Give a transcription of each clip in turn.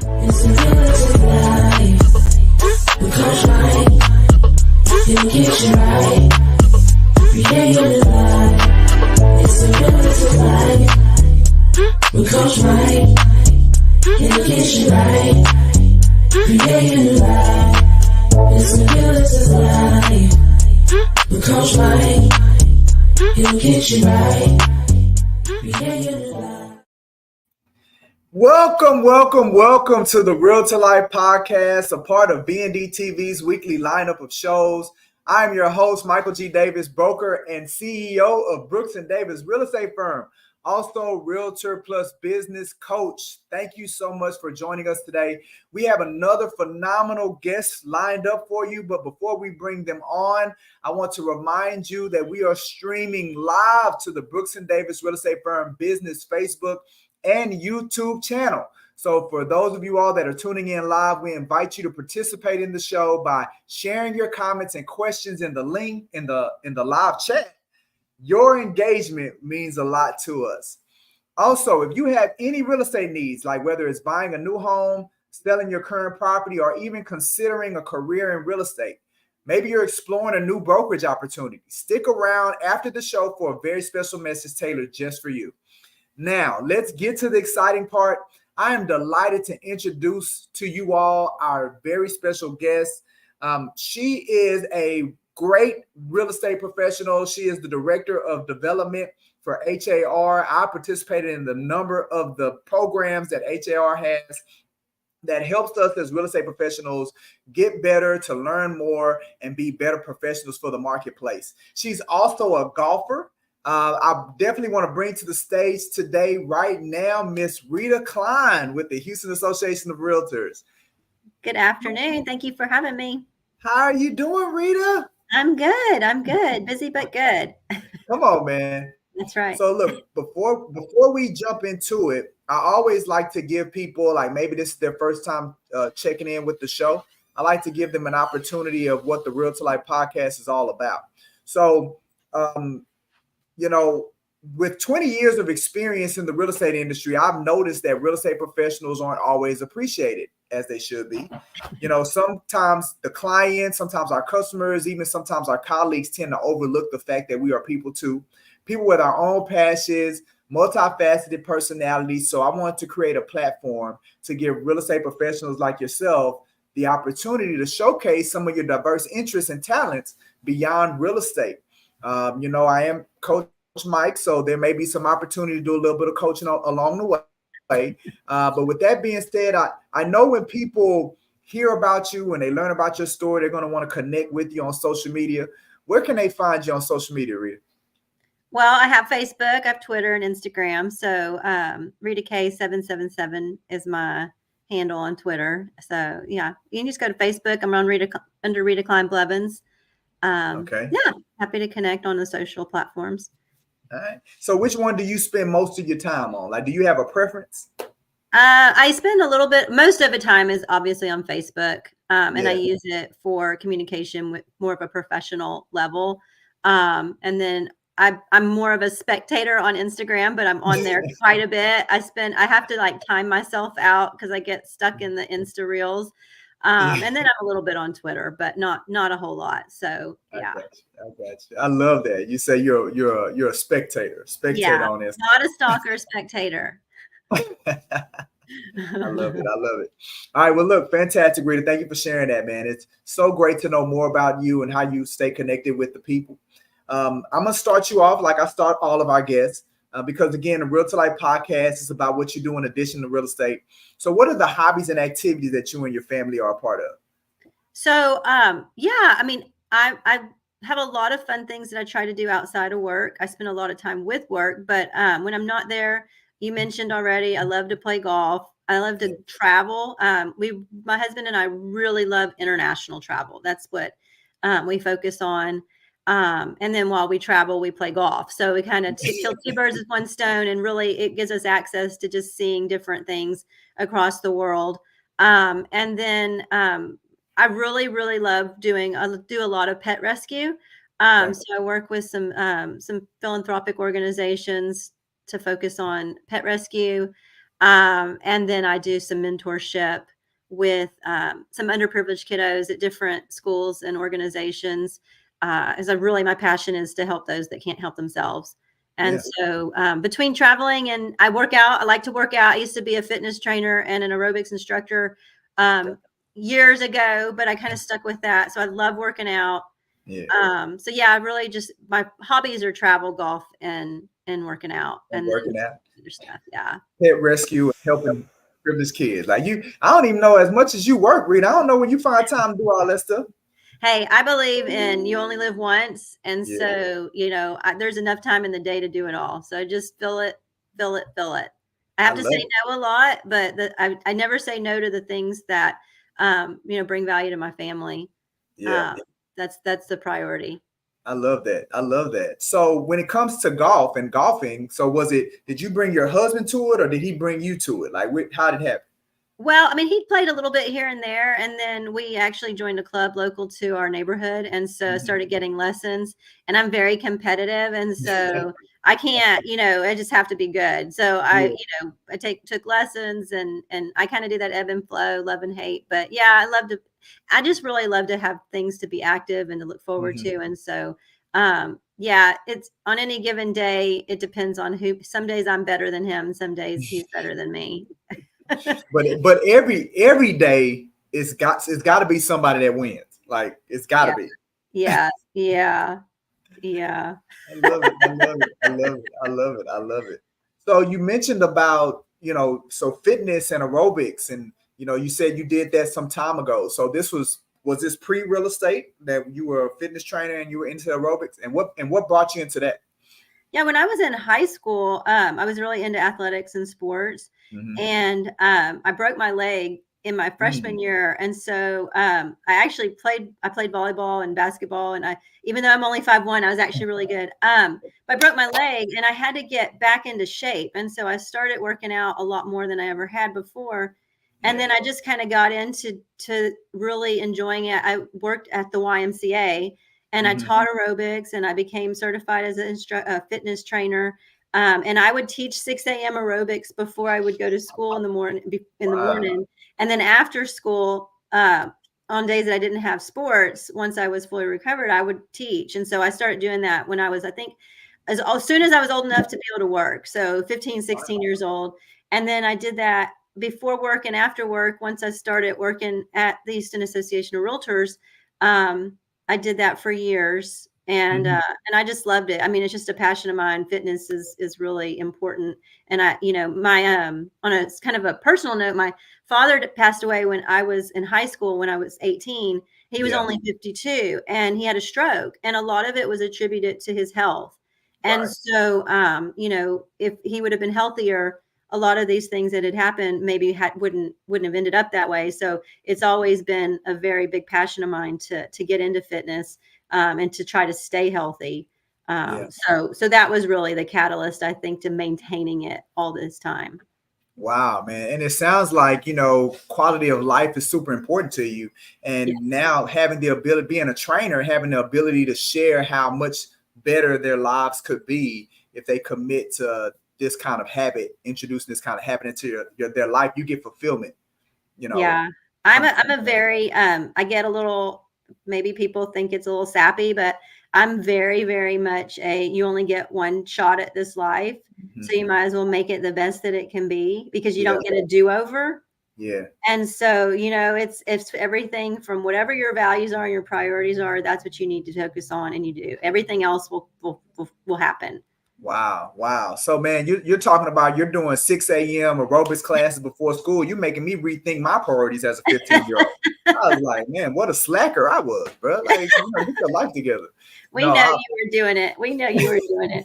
It's a realistic life. We coach right. He'll get you right. Create your life. It's a realistic life. We coach right. He'll get you right. Create your life. It's a realistic life. We coach right. He'll get you right. Create your life. Welcome to the Realtor Life Podcast, a part of BND TV's weekly lineup of shows. I'm your host, Michael G. Davis, broker and CEO of Brooks & Davis Real Estate Firm, also Realtor plus business coach. Thank you so much for joining us today. We have another phenomenal guest lined up for you, but before we bring them on, I want to remind you that we are streaming live to the Brooks & Davis Real Estate Firm business Facebook and YouTube channel. So for those of you all that are tuning in live, we invite you to participate in the show by sharing your comments and questions in the link in the live chat. Your engagement means a lot to us. Also, if you have any real estate needs, like whether it's buying a new home, selling your current property, or even considering a career in real estate, maybe you're exploring a new brokerage opportunity, stick around after the show for a very special message tailored just for you. Now, let's get to the exciting part. I am delighted to introduce to you all our very special guest. She is a great real estate professional. She is the director of development for HAR. I participated in the number of the programs that HAR has that helps us as real estate professionals get better, to learn more, and be better professionals for the marketplace. She's also a golfer. I definitely want to bring to the stage today, right now, Miss Rita Klein with the Houston Association of Realtors. Good afternoon. Thank you for having me. How are you doing, Rita? I'm good. Busy, but good. Come on, man. That's right. So look, before we jump into it, I always like to give people, like maybe this is their first time checking in with the show, I like to give them an opportunity of what the Realtor Life Podcast is all about. So, with 20 years of experience in the real estate industry, I've noticed that real estate professionals aren't always appreciated as they should be. Sometimes the clients, sometimes our customers, even sometimes our colleagues tend to overlook the fact that we are people too, people with our own passions, multifaceted personalities. So I want to create a platform to give real estate professionals like yourself the opportunity to showcase some of your diverse interests and talents beyond real estate. I am Coach Mike, so there may be some opportunity to do a little bit of coaching along the way. But with that being said, I know when people hear about you and they learn about your story, they're going to want to connect with you on social media. Where can they find you on social media, Rita? Well, I have Facebook, I have Twitter and Instagram. So Rita K777 is my handle on Twitter. So yeah, you can just go to Facebook. I'm on under Rita Klein Blevins. Okay. Yeah, happy to connect on the social platforms. All right. So which one do you spend most of your time on? Like, do you have a preference? I spend a little bit, most of the time is obviously on Facebook. And I use it for communication with more of a professional level. And then I'm more of a spectator on Instagram, but I'm on there quite a bit. I have to like time myself out because I get stuck in the Insta Reels. And then I'm a little bit on Twitter, but not a whole lot. So yeah, I got you. I love that. You say you're a spectator on this. Not a stalker, spectator. I love it. All right. Well, look, fantastic, Rita. Thank you for sharing that, man. It's so great to know more about you and how you stay connected with the people. I'm gonna start you off like I start all of our guests. Because again, the Realtor Life Podcast is about what you do in addition to real estate. So what are the hobbies and activities that you and your family are a part of? So, I have a lot of fun things that I try to do outside of work. I spend a lot of time with work, but when I'm not there, you mentioned already, I love to play golf. I love to travel. My husband and I really love international travel. That's what we focus on. And then while we travel, we play golf. So we kind of kill two birds with one stone, and really it gives us access to just seeing different things across the world. And then I really, really love I do a lot of pet rescue. So I work with some philanthropic organizations to focus on pet rescue. And then I do some mentorship with some underprivileged kiddos at different schools and organizations. As my passion is to help those that can't help themselves. And Yeah. so between traveling and I work out, I like to work out. I used to be a fitness trainer and an aerobics instructor years ago, but I kind of stuck with that. So I love working out. Yeah. So yeah, I really just, my hobbies are travel, golf, and working out, And and then working out, other stuff. Yeah. pet rescue, and helping privileged kids. Like you, I don't even know as much as you work, Rita. I don't know when you find time to do all that stuff. Hey, I believe in you only live once. And Yeah. so, there's enough time in the day to do it all. So just fill it, fill it, fill it. I I have to love say it. no a lot, but I never say no to the things that, bring value to my family. Yeah. Um, that's the priority. I love that. I love that. So when it comes to golf and golfing, so did you bring your husband to it or did he bring you to it? Like, how did it happen? Well, I mean, he played a little bit here and there, and then we actually joined a club local to our neighborhood, and so started getting lessons. And I'm very competitive, and so I can't, I just have to be good. So Yeah. I took lessons, and I kind of do that ebb and flow, love and hate. But yeah, I just really love to have things to be active and to look forward Mhm. to. And so, yeah, it's on any given day, it depends on who. Some days I'm better than him, some days he's better than me. But every day it's got to be somebody that wins. Like it's got to Yeah. be. Yeah, yeah, yeah. I love it. I love it. I love it. I love it. I love it. So you mentioned about, so fitness and aerobics, and you said you did that some time ago. So was this pre-real estate that you were a fitness trainer and you were into aerobics? And what brought you into that? Yeah, when I was in high school, I was really into athletics and sports, Mm-hmm. and I broke my leg in my freshman Mm. year, and so I actually played. I played volleyball and basketball, and even though I'm only 5'1", I was actually really good. But I broke my leg, and I had to get back into shape, and so I started working out a lot more than I ever had before. And Yeah. then I just kind of got into really enjoying it. I worked at the YMCA, and I Mm-hmm. taught aerobics, and I became certified as a fitness trainer. And I would teach 6 a.m. aerobics before I would go to school in the morning. Wow. And then after school, on days that I didn't have sports, once I was fully recovered, I would teach. And so I started doing that when I was, I think, as soon as I was old enough to be able to work. So 15, 16 years old. And then I did that before work and after work. Once I started working at the Houston Association of Realtors, I did that for years, and Mhm. and I just loved it. I mean, it's just a passion of mine. Fitness is really important. And my on a kind of a personal note, my father passed away when I was in high school when I was 18. He was Yeah. only 52, and he had a stroke, and a lot of it was attributed to his health. And Right. so, if he would have been healthier, a lot of these things that had happened maybe wouldn't have ended up that way. So it's always been a very big passion of mine to get into fitness, and to try to stay healthy. Yeah. So that was really the catalyst, I think, to maintaining it all this time. Wow, man. And it sounds like, quality of life is super important to you. And Yes. now having the ability, being a trainer, having the ability to share how much better their lives could be if they commit to this kind of habit, introducing this kind of habit into their life, you get fulfillment, Yeah. from I'm a very, I get a little, maybe people think it's a little sappy, but I'm very, very much you only get one shot at this life. So Mhm. you might as well make it the best that it can be, because you Yeah. don't get a do-over. Yeah. And so, it's everything from whatever your values are, your priorities are, that's what you need to focus on, and you do. Everything else will happen. Wow, wow. So man, you're talking about you're doing 6 a.m. aerobics classes before school. You're making me rethink my priorities as a 15-year-old. I was like, man, what a slacker I was, bro. Like, get your life together. We No, know you were doing it. We know you were doing it.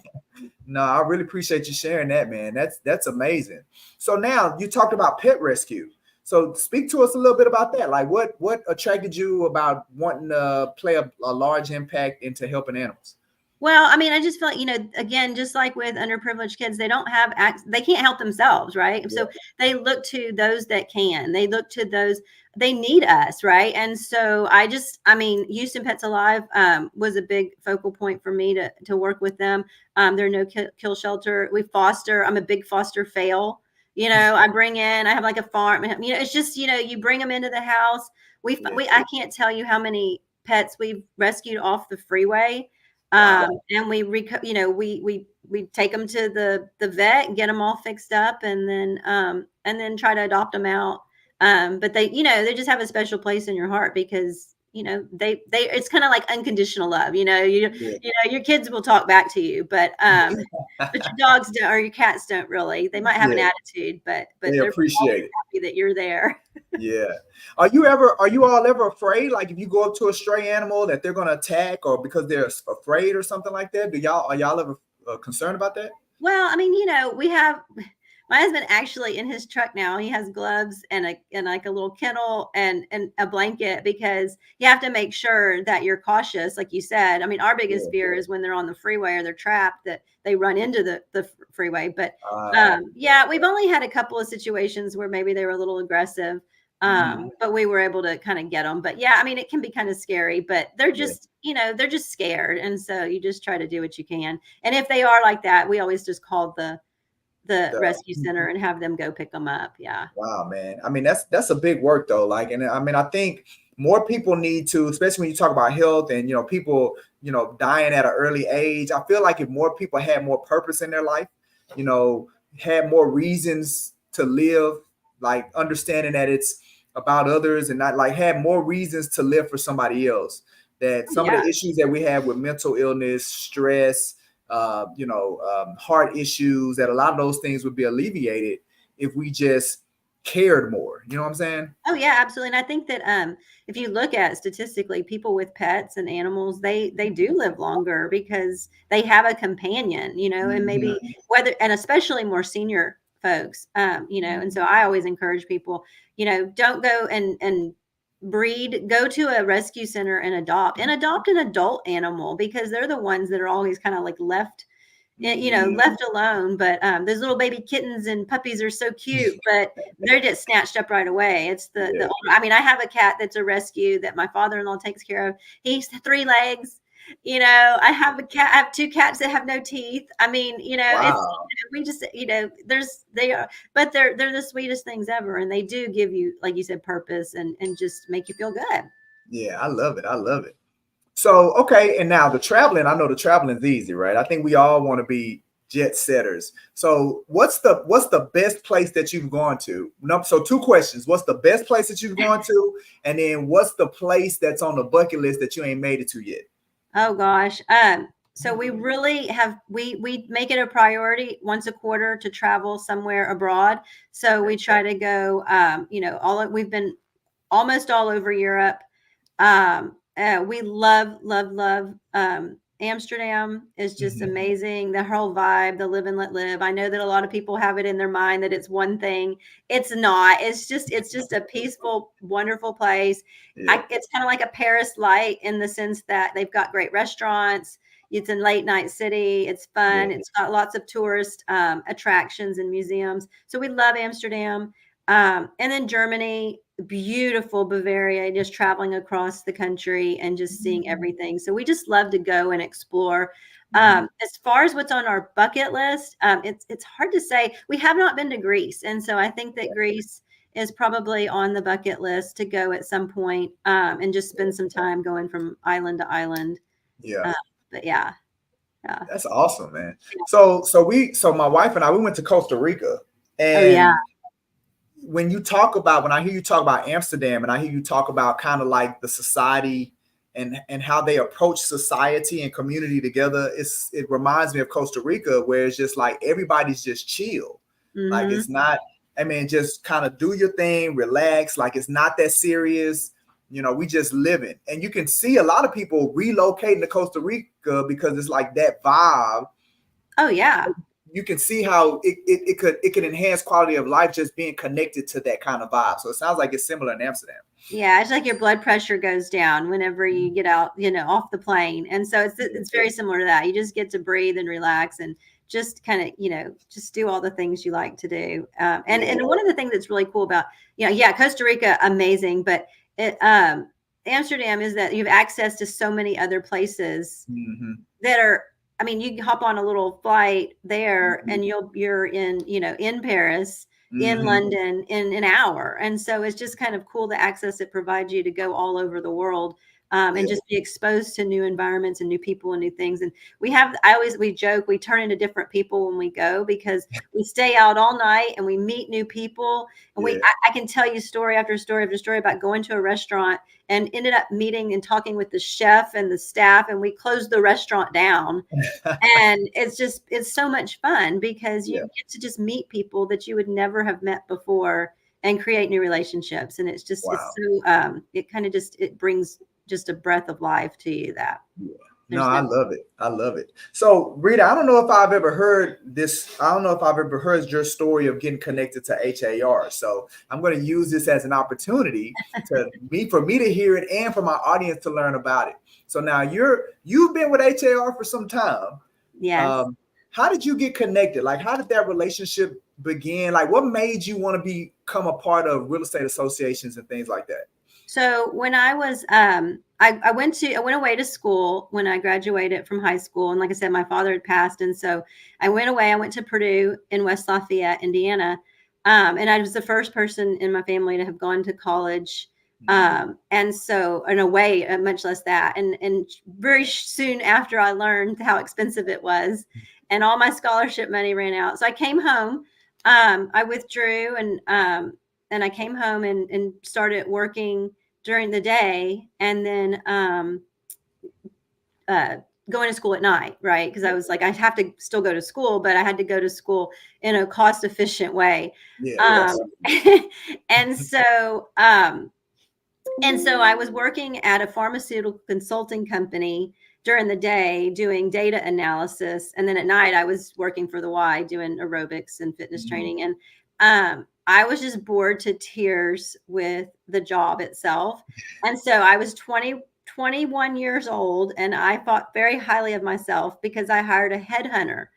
no, I really appreciate you sharing that, man. That's amazing. So now you talked about pet rescue. So speak to us a little bit about that. Like what attracted you about wanting to play a large impact into helping animals? Well, I mean, I just feel like, again, just like with underprivileged kids, they don't have they can't help themselves, right? Yeah. So they look to those that can. They look to those, they need us, right? And so I mean, Houston Pets Alive was a big focal point for me to work with them. They're no kill shelter. We foster. I'm a big foster fail. I bring in, I have like a farm, it's just, you bring them into the house. I can't tell you how many pets we've rescued off the freeway. Wow. And we take them to the vet, get them all fixed up, and then try to adopt them out. But they just have a special place in your heart because, it's kind of like unconditional love. Your kids will talk back to you, but your dogs don't, or your cats don't really. They might have an attitude, but They they're appreciate it. happy that you're there. Yeah. Are you all ever afraid, like if you go up to a stray animal, that they're going to attack, or because they're afraid or something like that? Are y'all ever concerned about that? Well, we have my husband actually in his truck now. He has gloves and like a little kennel and a blanket, because you have to make sure that you're cautious, like you said. Our biggest fear is when they're on the freeway or they're trapped, that they run into the freeway. But we've only had a couple of situations where maybe they were a little aggressive. But we were able to kind of get them. But it can be kind of scary, but they're just, they're just scared. And so you just try to do what you can. And if they are like that, we always just call the rescue center and have them go pick them up. Yeah. Wow, man. That's a big work though. Like, and I think more people need to, especially when you talk about health and, people, dying at an early age. I feel like if more people had more purpose in their life, had more reasons to live, like understanding that it's about others and not like had more reasons to live for somebody else, that some of the issues that we have with mental illness, stress, heart issues, that a lot of those things would be alleviated if we just cared more. You know what I'm saying? Oh yeah, absolutely. And I think that if you look at statistically, people with pets and animals, they do live longer because they have a companion, and maybe and especially more senior folks, and so I always encourage people, don't go and breed, go to a rescue center and adopt an adult animal, because they're the ones that are always kind of like left alone. But those little baby kittens and puppies are so cute, but they're just snatched up right away. It's the I have a cat that's a rescue that my father-in-law takes care of. He's 3 legs. I have two cats that have no teeth. It's, we just, but they're the sweetest things ever. And they do give you, like you said, purpose and just make you feel good. Yeah, I love it. So, okay. And now I know the traveling is easy, right? I think we all want to be jet setters. So what's the best place that you've gone to? No, so 2 questions. What's the best place that you've gone to? And then what's the place that's on the bucket list that you ain't made it to yet? Oh gosh. So we really have, we make it a priority once a quarter to travel somewhere abroad. So we try to go, we've been almost all over Europe. We love Amsterdam is just amazing. The whole vibe, the live and let live. I know that a lot of people have it in their mind that it's one thing. It's not. It's just a peaceful, wonderful place. It's kind of like a Paris light in the sense that they've got great restaurants. It's in late night city. It's fun. It's got lots of tourist attractions and museums. So we love Amsterdam. And then Germany, beautiful Bavaria, just traveling across the country and just seeing everything. So we just love to go and explore. As far as what's on our bucket list, it's hard to say. We have not been to Greece. And so I think that Greece is probably on the bucket list to go at some point, and just spend some time going from island to island. But yeah. That's awesome, man. So my wife and I, we went to Costa Rica. And when I hear you talk about Amsterdam, and I hear you talk about kind of like the society and how they approach society and community together, it reminds me of Costa Rica, where it's just like everybody's just chill. Like it's not, just kind of do your thing, relax. Like it's not that serious. We just living. And you can see a lot of people relocating to Costa Rica because it's like that vibe. Oh yeah. You can see how it could enhance quality of life just being connected to that kind of vibe. So it sounds like it's similar in Amsterdam. Yeah, it's like your blood pressure goes down whenever you get out, off the plane. And so it's very similar to that. You just get to breathe and relax and just kind of, just do all the things you like to do. And one of the things that's really cool about, Costa Rica, amazing, but Amsterdam is that you have access to so many other places that are, you can hop on a little flight there and you're in, in Paris, in London in an hour. And so it's just kind of cool the access it provides you to go all over the world. And just be exposed to new environments and new people and new things. And we joke, we turn into different people when we go, because we stay out all night and we meet new people. And I can tell you story after story after story about going to a restaurant and ended up meeting and talking with the chef and the staff, and we closed the restaurant down. And it's so much fun, because you get to just meet people that you would never have met before and create new relationships. And it's just, it's so, it kind of just, it brings just a breath of life to you that. No, I love it. I love it. So Rita, I don't know if I've ever heard this. I don't know if I've ever heard your story of getting connected to HAR. So I'm going to use this as an opportunity for me to hear it and for my audience to learn about it. So now you've been with HAR for some time. Yes. How did you get connected? Like, how did that relationship begin? Like, what made you want to become a part of real estate associations and things like that? So when I was, I went away to school when I graduated from high school. And like I said, my father had passed. And so I went away. I went to Purdue in West Lafayette, Indiana. And I was the first person in my family to have gone to college. And so, in a way, much less that. And very soon after, I learned how expensive it was, and all my scholarship money ran out. So I came home. I withdrew, and I came home and started working during the day, and then going to school at night, right? Because I was like, I have to still go to school, but I had to go to school in a cost-efficient way. And so I was working at a pharmaceutical consulting company during the day doing data analysis. And then at night I was working for the Y doing aerobics and fitness training. And I was just bored to tears with the job itself. And so I was 21 years old, and I thought very highly of myself because I hired a headhunter.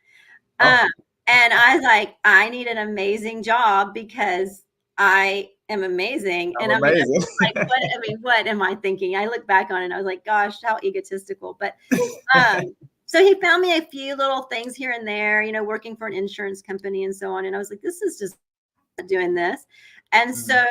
And I was like, I need an amazing job because I am amazing. And I'm amazing. Like, what am I thinking? I look back on it and I was like, gosh, how egotistical. But so he found me a few little things here and there, working for an insurance company and so on. And I was like, this is just doing this. And so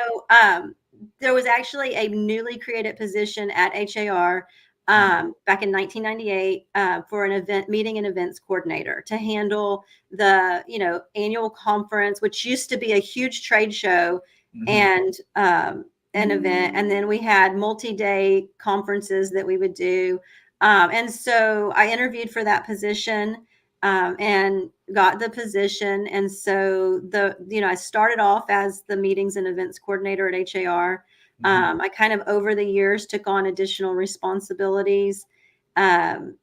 there was actually a newly created position at HAR back in 1998 for an meeting and events coordinator to handle the annual conference, which used to be a huge trade show and an event. And then we had multi-day conferences that we would do. And so I interviewed for that position and got the position. And so I started off as the meetings and events coordinator at HAR. I kind of over the years took on additional responsibilities and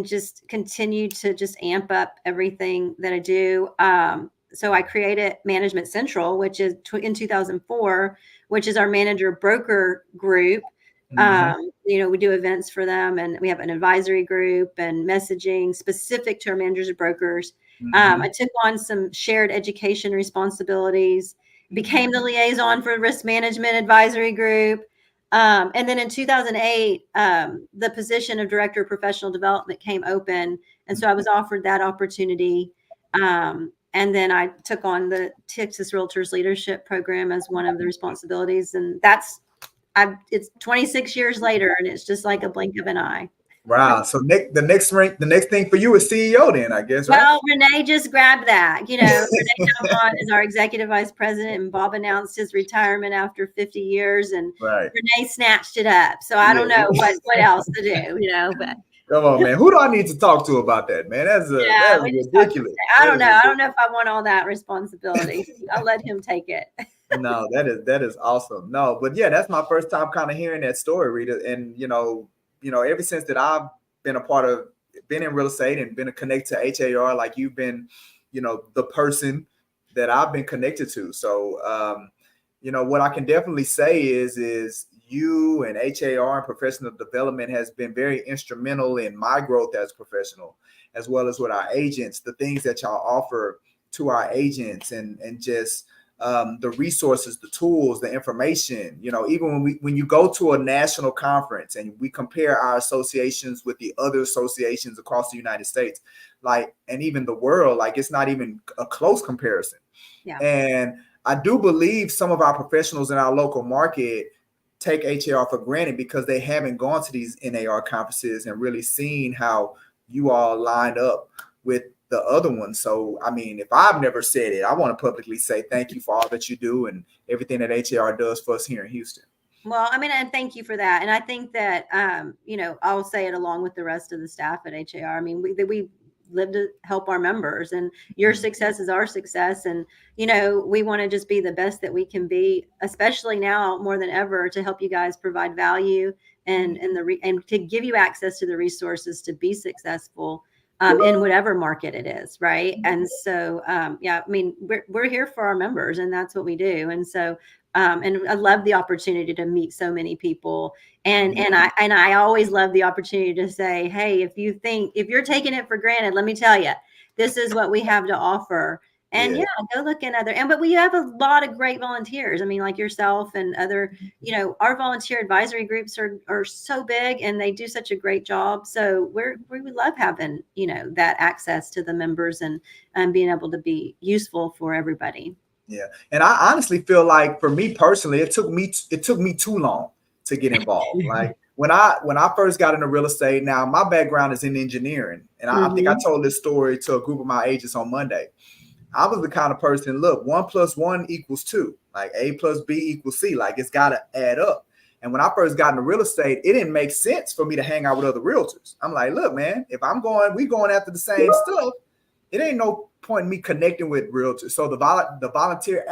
just continued to just amp up everything that I do. So I created Management Central, which is in 2004, which is our manager broker group. We do events for them, and we have an advisory group and messaging specific to our managers and brokers. I took on some shared education responsibilities, became the liaison for risk management advisory group. And then in 2008, the position of director of professional development came open. And so I was offered that opportunity. And then I took on the Texas Realtors Leadership Program as one of the responsibilities. And it's 26 years later, and it's just like a blink of an eye. Wow. So the next thing for you is CEO then, I guess, right? Well, Renee just grabbed that. Renee Calmont is our executive vice president, and Bob announced his retirement after 50 years, and Renee snatched it up. So I don't know what else to do, but. Come on, man. Who do I need to talk to about that, man? That's ridiculous. I don't know. I don't know if I want all that responsibility. I'll let him take it. No, that is awesome. No, but yeah, that's my first time kind of hearing that story, Rita. And ever since that I've been in real estate and been connected to HAR, like you've been, the person that I've been connected to. So, what I can definitely say is you and HAR and professional development has been very instrumental in my growth as a professional, as well as with our agents, the things that y'all offer to our agents and just the resources, the tools, the information, even when you go to a national conference and we compare our associations with the other associations across the United States, and even the world, it's not even a close comparison. Yeah. And I do believe some of our professionals in our local market take HAR for granted because they haven't gone to these NAR conferences and really seen how you all lined up with the other ones. So, I mean, if I've never said it, I want to publicly say thank you for all that you do and everything that HAR does for us here in Houston. Well, I mean, and thank you for that. And I think that, you know, I'll say it along with the rest of the staff at HAR. I mean, we live to help our members, and your success is our success. And, you know, we want to just be the best that we can be, especially now more than ever, to help you guys provide value and to give you access to the resources to be successful in whatever market it is. Right. And so, yeah, I mean, we're here for our members, and that's what we do. And so, and I love the opportunity to meet so many people. And I always love the opportunity to say, hey, if you're taking it for granted, let me tell you, this is what we have to offer. And yeah, go look in but we have a lot of great volunteers. I mean, like yourself and other, you know, our volunteer advisory groups are so big and they do such a great job. So we love having, you know, that access to the members and being able to be useful for everybody. Yeah. And I honestly feel like for me personally, it took me too long to get involved. Like when I first got into real estate, now my background is in engineering. And I think I told this story to a group of my agents on Monday. I was the kind of person, look, 1 + 1 = 2, like A + B = C, like it's got to add up. And when I first got into real estate, it didn't make sense for me to hang out with other realtors. I'm like, look, man, if we going after the same stuff, it ain't no point in me connecting with realtors. So the volunteer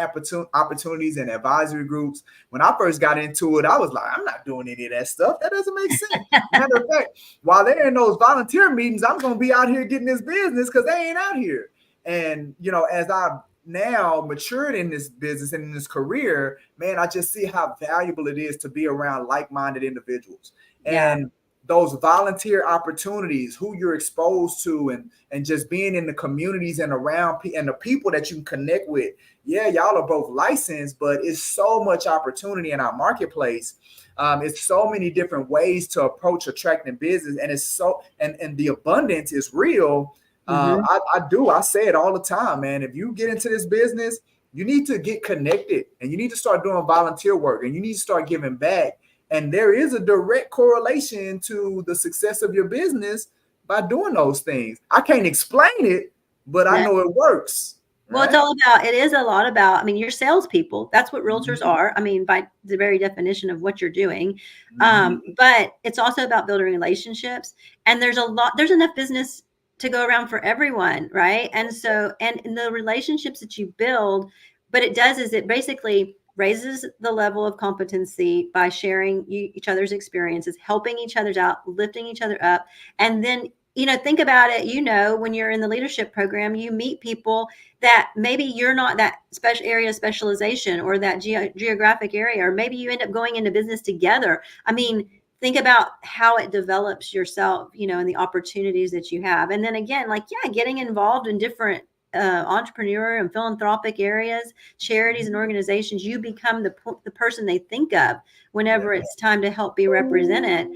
opportunities and advisory groups, when I first got into it, I was like, I'm not doing any of that stuff. That doesn't make sense. Matter of fact, while they're in those volunteer meetings, I'm going to be out here getting this business because they ain't out here. And, you know, as I've now matured in this business and in this career, man, I just see how valuable it is to be around like-minded individuals. And those volunteer opportunities, who you're exposed to, and just being in the communities and around and the people that you can connect with. Yeah, y'all are both licensed, but it's so much opportunity in our marketplace. It's so many different ways to approach attracting business, and it's so and the abundance is real. I say it all the time, man. If you get into this business, you need to get connected and you need to start doing volunteer work and you need to start giving back. And there is a direct correlation to the success of your business by doing those things. I can't explain it, but I know it works. Well, it is a lot about, I mean, you're salespeople. That's what realtors are. I mean, by the very definition of what you're doing. But it's also about building relationships. And there's enough business to go around for everyone, right? And so, and in the relationships that you build, but it basically raises the level of competency by sharing each other's experiences, helping each other out, lifting each other up. And then, you know, think about it, you know, when you're in the leadership program, you meet people that maybe you're not that special area of specialization or that geographic area, or maybe you end up going into business together. I mean, think about how it develops yourself, you know, and the opportunities that you have. And then again, like, getting involved in different entrepreneur and philanthropic areas, charities and organizations, you become the person they think of whenever it's time to help be represented,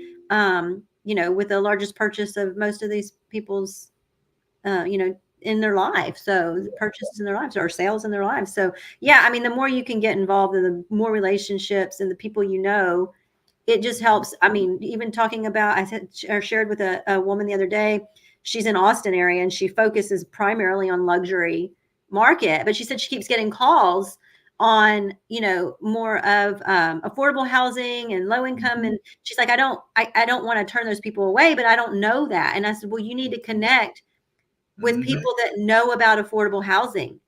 you know, with the largest purchase of most of these people's, you know, in their life. So purchases in their lives or sales in their lives. So yeah, I mean, the more you can get involved in the more relationships and the people, you know, it just helps. I mean, even talking about, I shared with a woman the other day, she's in Austin area and she focuses primarily on luxury market, but she said she keeps getting calls on, you know, more of affordable housing and low income. And she's like, I don't want to turn those people away, but I don't know that. And I said, well, you need to connect with people that know about affordable housing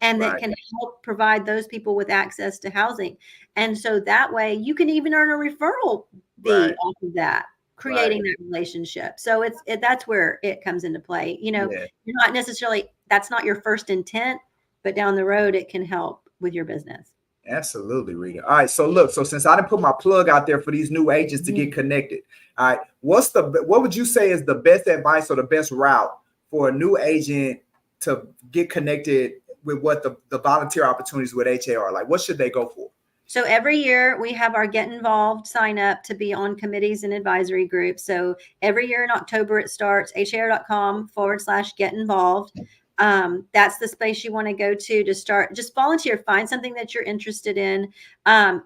and that can help provide those people with access to housing. And so that way you can even earn a referral fee off of that, creating that relationship. So that's where it comes into play. You know, you're not necessarily, that's not your first intent, but down the road, it can help with your business. Absolutely, Rita. All right. So look, since I didn't put my plug out there for these new agents to get connected, all right, what would you say is the best advice or the best route for a new agent to get connected with what the volunteer opportunities with HAR? Like, what should they go for? So every year we have our Get Involved sign up to be on committees and advisory groups. So every year in October it starts, har.com/get involved. that's the space you want to go to start. Just volunteer, find something that you're interested in.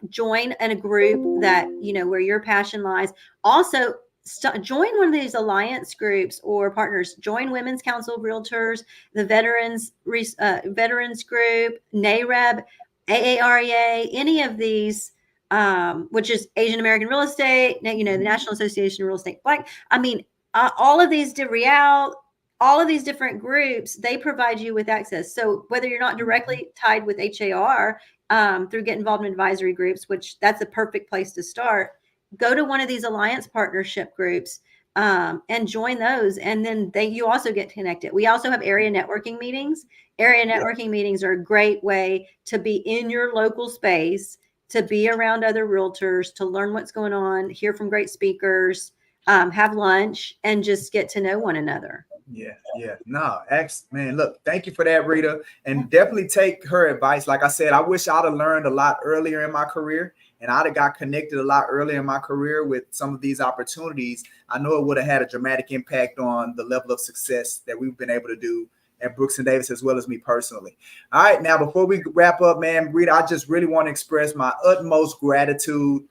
Join in a group that, where your passion lies. Also, join one of these alliance groups or partners. Join Women's Council of Realtors, the Veterans Group, NAREB, AAREA, any of these, which is Asian American Real Estate, the National Association of Real Estate Black. I mean, all of these all of these different groups, they provide you with access. So whether you're not directly tied with HAR through Get Involved in Advisory Groups, which that's a perfect place to start, go to one of these alliance partnership groups and join those. And then you also get connected. We also have area networking meetings. Area networking meetings are a great way to be in your local space, to be around other realtors, to learn what's going on, hear from great speakers, have lunch, and just get to know one another. Yeah. No, man, look, thank you for that, Rita. And definitely take her advice. Like I said, I wish I'd have learned a lot earlier in my career, and I'd have got connected a lot earlier in my career with some of these opportunities. I know it would have had a dramatic impact on the level of success that we've been able to do at Brooks and Davis, as well as me personally. All right, now, before we wrap up, man, Rita, I just really want to express my utmost gratitude.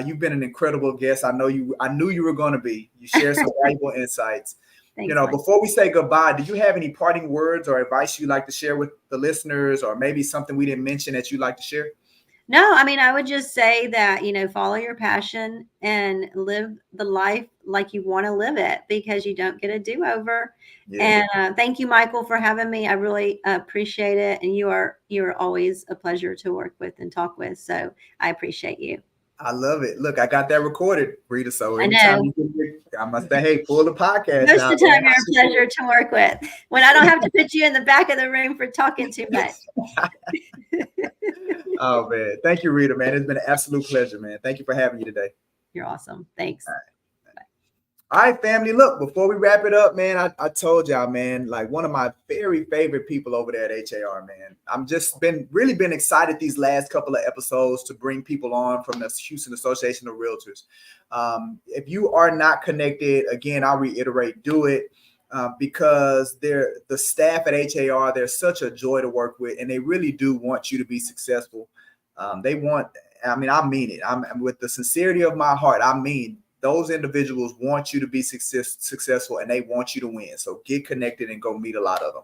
You've been an incredible guest. I knew you were going to be. You shared some valuable insights. Thanks, Before we say goodbye, do you have any parting words or advice you'd like to share with the listeners, or maybe something we didn't mention that you'd like to share? No, I mean, I would just say that, follow your passion and live the life like you want to live it, because you don't get a do-over. Yeah. And thank you, Michael, for having me. I really appreciate it. And you're always a pleasure to work with and talk with. So I appreciate you. I love it. Look, I got that recorded, Rita. So anytime I must say, hey, pull the podcast. Most of the time, you're a pleasure to work with. When I don't have to put you in the back of the room for talking too much. Oh, man. Thank you, Rita, man. It's been an absolute pleasure, man. Thank you for having me today. You're awesome. Thanks. All right, family. Look, before we wrap it up, man, I told y'all, man, like one of my very favorite people over there at HAR, man. I'm just been excited these last couple of episodes to bring people on from the Houston Association of Realtors. If you are not connected, again, I'll reiterate, do it because the staff at HAR, they're such a joy to work with, and they really do want you to be successful. I mean it. I'm with the sincerity of my heart. I mean, those individuals want you to be successful, and they want you to win. So get connected and go meet a lot of them.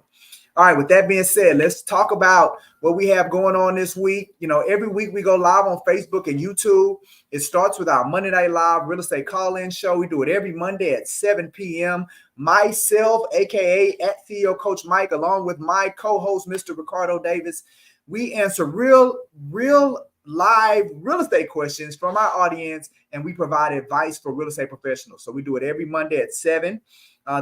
All right, with that being said, let's talk about what we have going on this week. Every week we go live on Facebook and YouTube. It starts with our Monday Night Live Real Estate Call-In show. We do it every Monday at 7 p.m. Myself, a.k.a. at CEO Coach Mike, along with my co-host, Mr. Ricardo Davis, we answer real live real estate questions from our audience, and we provide advice for real estate professionals. So we do it every Monday at 7.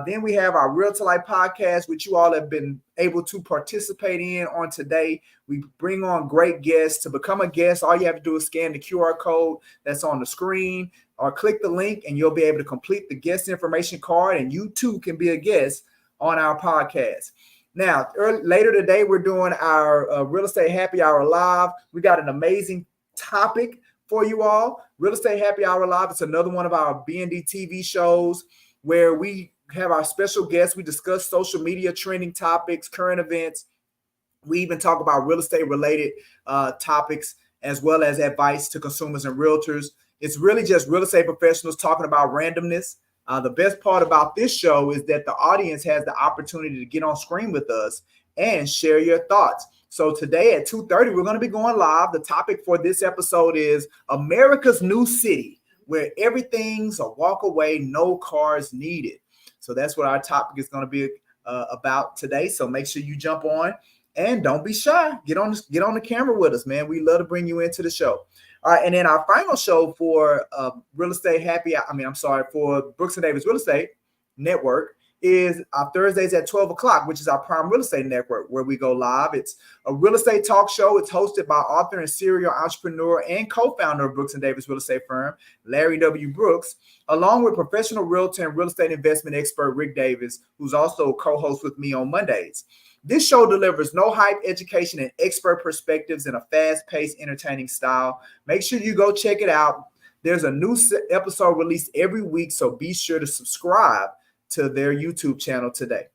Then we have our Realtor Life podcast, which you all have been able to participate in on today. We bring on great guests. To become a guest, all you have to do is scan the QR code that's on the screen or click the link, and you'll be able to complete the guest information card, and you too can be a guest on our podcast. Now, later today, we're doing our Real Estate Happy Hour Live. We got an amazing topic for you all. Real Estate Happy Hour Live. It's another one of our BND TV shows where we have our special guests. We discuss social media trending topics, current events. We even talk about real estate related topics, as well as advice to consumers and realtors. It's really just real estate professionals talking about randomness. The best part about this show is that the audience has the opportunity to get on screen with us and share your thoughts. So today at 2:30, we're going to be going live. The topic for this episode is America's New City, where everything's a walk away, no cars needed. So that's what our topic is going to be about today. So make sure you jump on and don't be shy. Get on the camera with us, man. We love to bring you into the show. All right, and then our final show for Real Estate for Brooks and Davis Real Estate Network is Thursdays at 12 o'clock, which is our Prime Real Estate Network, where we go live. It's a real estate talk show. It's hosted by author and serial entrepreneur and co-founder of Brooks and Davis Real Estate Firm, Larry W. Brooks, along with professional realtor and real estate investment expert Rick Davis, who's also co-host with me on Mondays. This show delivers no hype education and expert perspectives in a fast-paced, entertaining style. Make sure you go check it out. There's a new episode released every week, so be sure to subscribe to their YouTube channel today.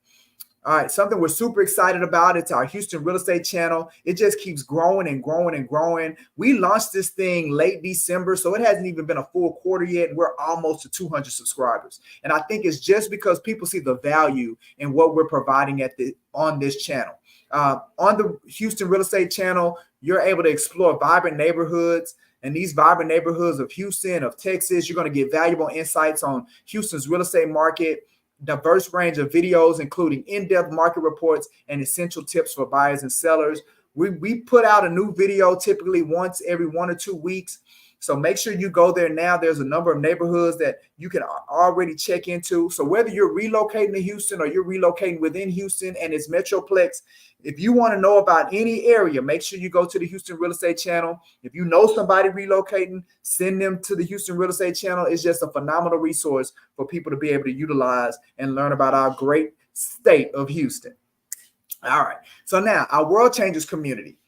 All right, something we're super excited about. It's our Houston Real Estate channel. It just keeps growing and growing and growing. We launched this thing late December, so it hasn't even been a full quarter yet, and we're almost to 200 subscribers. And I think it's just because people see the value in what we're providing on this channel. On the Houston Real Estate channel, you're able to explore vibrant neighborhoods. And these vibrant neighborhoods of Houston, of Texas, you're going to get valuable insights on Houston's real estate market, diverse range of videos, including in-depth market reports and essential tips for buyers and sellers. We put out a new video typically once every 1 or 2 weeks. So make sure you go there now. There's a number of neighborhoods that you can already check into. So whether you're relocating to Houston or you're relocating within Houston and its Metroplex, if you want to know about any area, make sure you go to the Houston Real Estate channel. If you know somebody relocating, send them to the Houston Real Estate channel. It's just a phenomenal resource for people to be able to utilize and learn about our great state of Houston. All right. So now our World Changers community.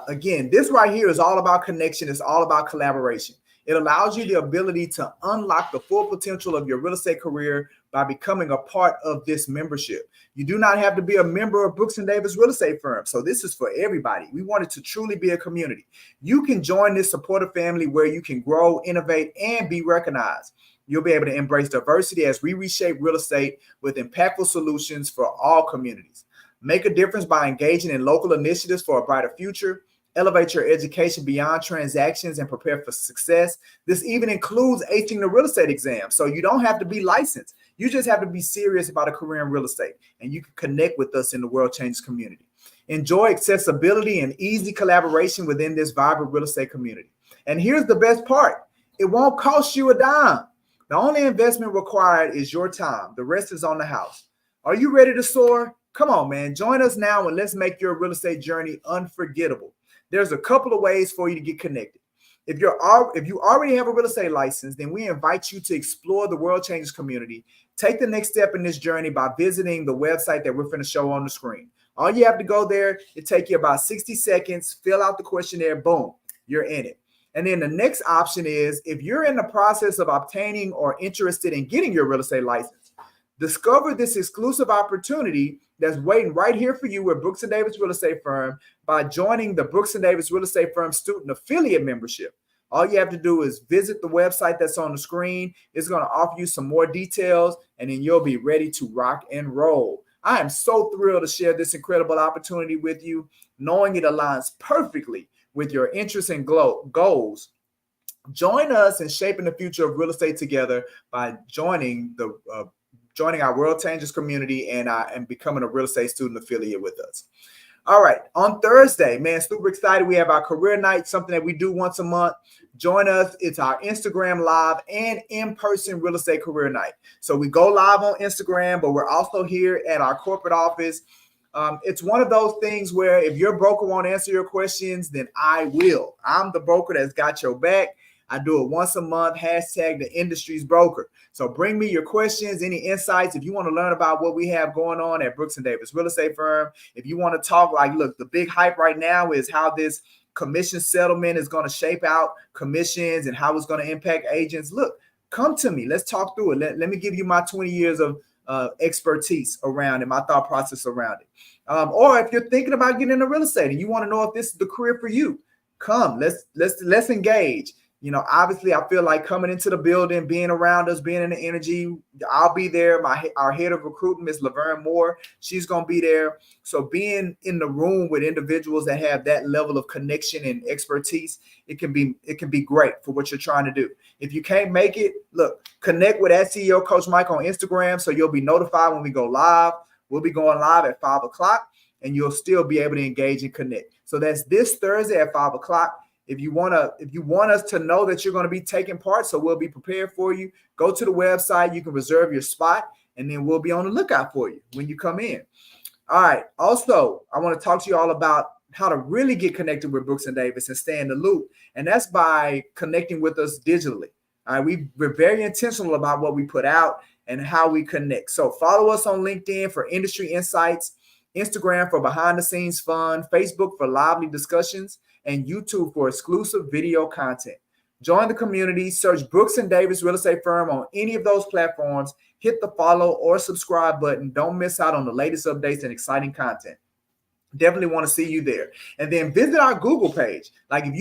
Again, this right here is all about connection. It's all about collaboration. It allows you the ability to unlock the full potential of your real estate career by becoming a part of this membership. You do not have to be a member of Brooks & Davis Real Estate Firm. So this is for everybody. We want it to truly be a community. You can join this supportive family where you can grow, innovate, and be recognized. You'll be able to embrace diversity as we reshape real estate with impactful solutions for all communities. Make a difference by engaging in local initiatives for a brighter future. Elevate your education beyond transactions and prepare for success. This even includes acing the real estate exam. So you don't have to be licensed. You just have to be serious about a career in real estate, and you can connect with us in the World Changers community. Enjoy accessibility and easy collaboration within this vibrant real estate community. And here's the best part. It won't cost you a dime. The only investment required is your time. The rest is on the house. Are you ready to soar? Come on, man. Join us now and let's make your real estate journey unforgettable. There's a couple of ways for you to get connected. If you already have a real estate license, then we invite you to explore the World Changers community. Take the next step in this journey by visiting the website that we're going to show on the screen. All you have to go there, it take you about 60 seconds, fill out the questionnaire, boom, you're in it. And then the next option is if you're in the process of obtaining or interested in getting your real estate license, discover this exclusive opportunity that's waiting right here for you with Brooks & Davis Real Estate Firm by joining the Brooks & Davis Real Estate Firm Student Affiliate Membership. All you have to do is visit the website that's on the screen. It's going to offer you some more details, and then you'll be ready to rock and roll. I am so thrilled to share this incredible opportunity with you, knowing it aligns perfectly with your interests and goals. Join us in shaping the future of real estate together by joining our World Changers community and becoming a real estate student affiliate with us. All right, on Thursday, man, super excited. We have our career night, something that we do once a month. Join us. It's our Instagram live and in-person real estate career night. So we go live on Instagram, but we're also here at our corporate office. It's one of those things where if your broker won't answer your questions, then I will. I'm the broker that's got your back. I do it once a month, hashtag the industry's broker. So bring me your questions, any insights. If you want to learn about what we have going on at Brooks & Davis Real Estate Firm, if you want to talk like, look, the big hype right now is how this commission settlement is going to shape out commissions and how it's going to impact agents. Look, come to me. Let's talk through it. Let me give you my 20 years of expertise around it, my thought process around it. Or if you're thinking about getting into real estate and you want to know if this is the career for you, come, let's engage. You know, obviously, I feel like coming into the building, being around us, being in the energy, I'll be there. Our head of recruitment, Ms. Laverne Moore, she's going to be there. So being in the room with individuals that have that level of connection and expertise, it can be great for what you're trying to do. If you can't make it, look, connect with @CEO Coach Mike on Instagram so you'll be notified when we go live. We'll be going live at 5 o'clock, and you'll still be able to engage and connect. So that's this Thursday at 5 o'clock. If you want us to know that you're going to be taking part, so we'll be prepared for you, go to the website. You can reserve your spot, and then we'll be on the lookout for you when you come in. All right. Also, I want to talk to you all about how to really get connected with Brooks & Davis and stay in the loop, and that's by connecting with us digitally. All right. We're very intentional about what we put out and how we connect. So follow us on LinkedIn for industry insights, Instagram for behind-the-scenes fun, Facebook for lively discussions, and YouTube for exclusive video content. Join the community. Search Brooks and Davis Real Estate Firm on any of those platforms. Hit the follow or subscribe button. Don't miss out on the latest updates and exciting content. Definitely want to see you there. And then visit our Google page. Like if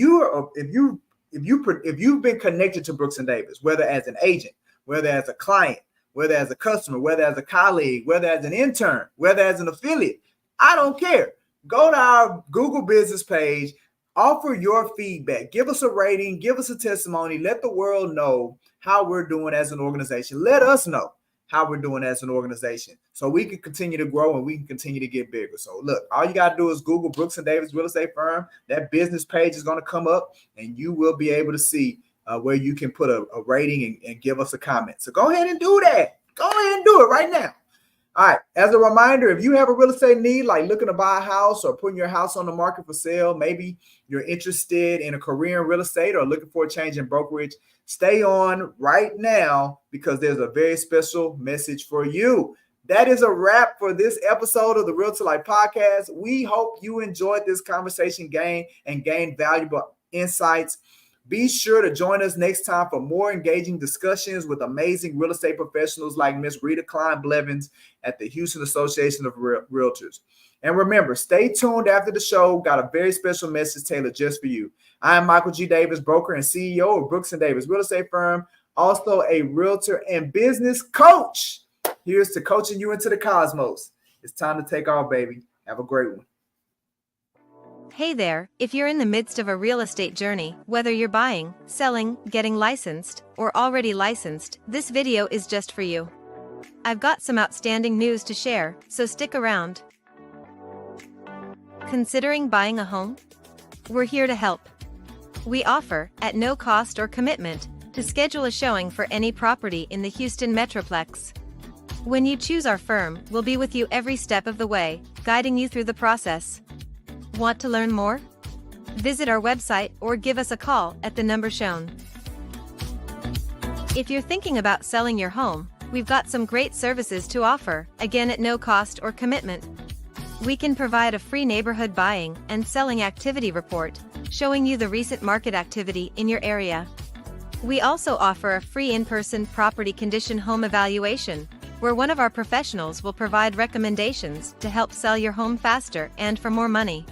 you've been connected to Brooks and Davis, whether as an agent, whether as a client, whether as a customer, whether as a colleague, whether as an intern, whether as an affiliate, I don't care. Go to our Google business page, offer your feedback, give us a rating, give us a testimony, let the world know how we're doing as an organization. Let us know how we're doing as an organization so we can continue to grow and we can continue to get bigger. So look, all you got to do is Google Brooks and Davis Real Estate Firm. That business page is going to come up and you will be able to see where you can put a rating and give us a comment. So go ahead and do that. Go ahead and do it right now. All right. As a reminder, if you have a real estate need, like looking to buy a house or putting your house on the market for sale, maybe you're interested in a career in real estate or looking for a change in brokerage, stay on right now because there's a very special message for you. That is a wrap for this episode of the Realtor Life Podcast. We hope you enjoyed this conversation, gained valuable insights. Be sure to join us next time for more engaging discussions with amazing real estate professionals like Miss Rita Klein Blevins at the Houston Association of Realtors. And remember, stay tuned after the show. Got a very special message tailored just for you. I am Michael G. Davis, broker and CEO of Brooks and Davis Real Estate Firm, also a realtor and business coach. Here's to coaching you into the cosmos. It's time to take off, baby. Have a great one. Hey there, if you're in the midst of a real estate journey, whether you're buying, selling, getting licensed, or already licensed, this video is just for you. I've got some outstanding news to share, so stick around. Considering buying a home? We're here to help. We offer, at no cost or commitment, to schedule a showing for any property in the Houston Metroplex. When you choose our firm, we'll be with you every step of the way, guiding you through the process. Want to learn more? Visit our website or give us a call at the number shown. If you're thinking about selling your home, we've got some great services to offer, again at no cost or commitment. We can provide a free neighborhood buying and selling activity report, showing you the recent market activity in your area. We also offer a free in-person property condition home evaluation, where one of our professionals will provide recommendations to help sell your home faster and for more money.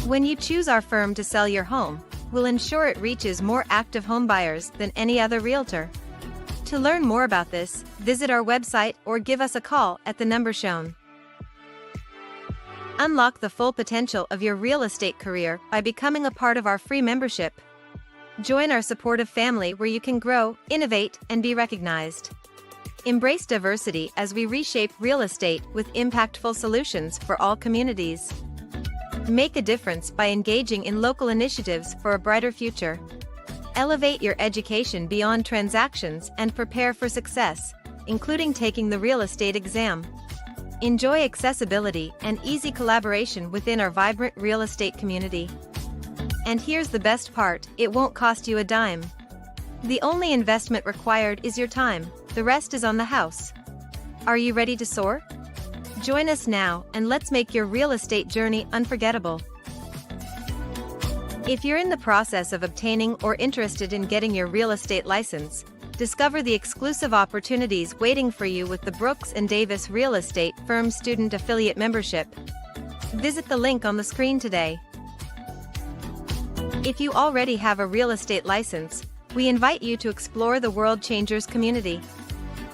When you choose our firm to sell your home, we'll ensure it reaches more active home buyers than any other realtor. To learn more about this, visit our website or give us a call at the number shown. Unlock the full potential of your real estate career by becoming a part of our free membership. Join our supportive family where you can grow, innovate, and be recognized. Embrace diversity as we reshape real estate with impactful solutions for all communities. Make a difference by engaging in local initiatives for a brighter future. Elevate your education beyond transactions and prepare for success, including taking the real estate exam. Enjoy accessibility and easy collaboration within our vibrant real estate community. And here's the best part, it won't cost you a dime. The only investment required is your time, the rest is on the house. Are you ready to soar? Join us now and let's make your real estate journey unforgettable. If you're in the process of obtaining or interested in getting your real estate license, discover the exclusive opportunities waiting for you with the Brooks and Davis Real Estate Firm Student Affiliate Membership. Visit the link on the screen today. If you already have a real estate license, we invite you to explore the World Changers community.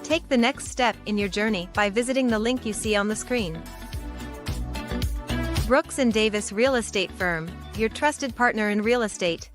Take the next step in your journey by visiting the link you see on the screen. Brooks and Davis Real Estate Firm, your trusted partner in real estate.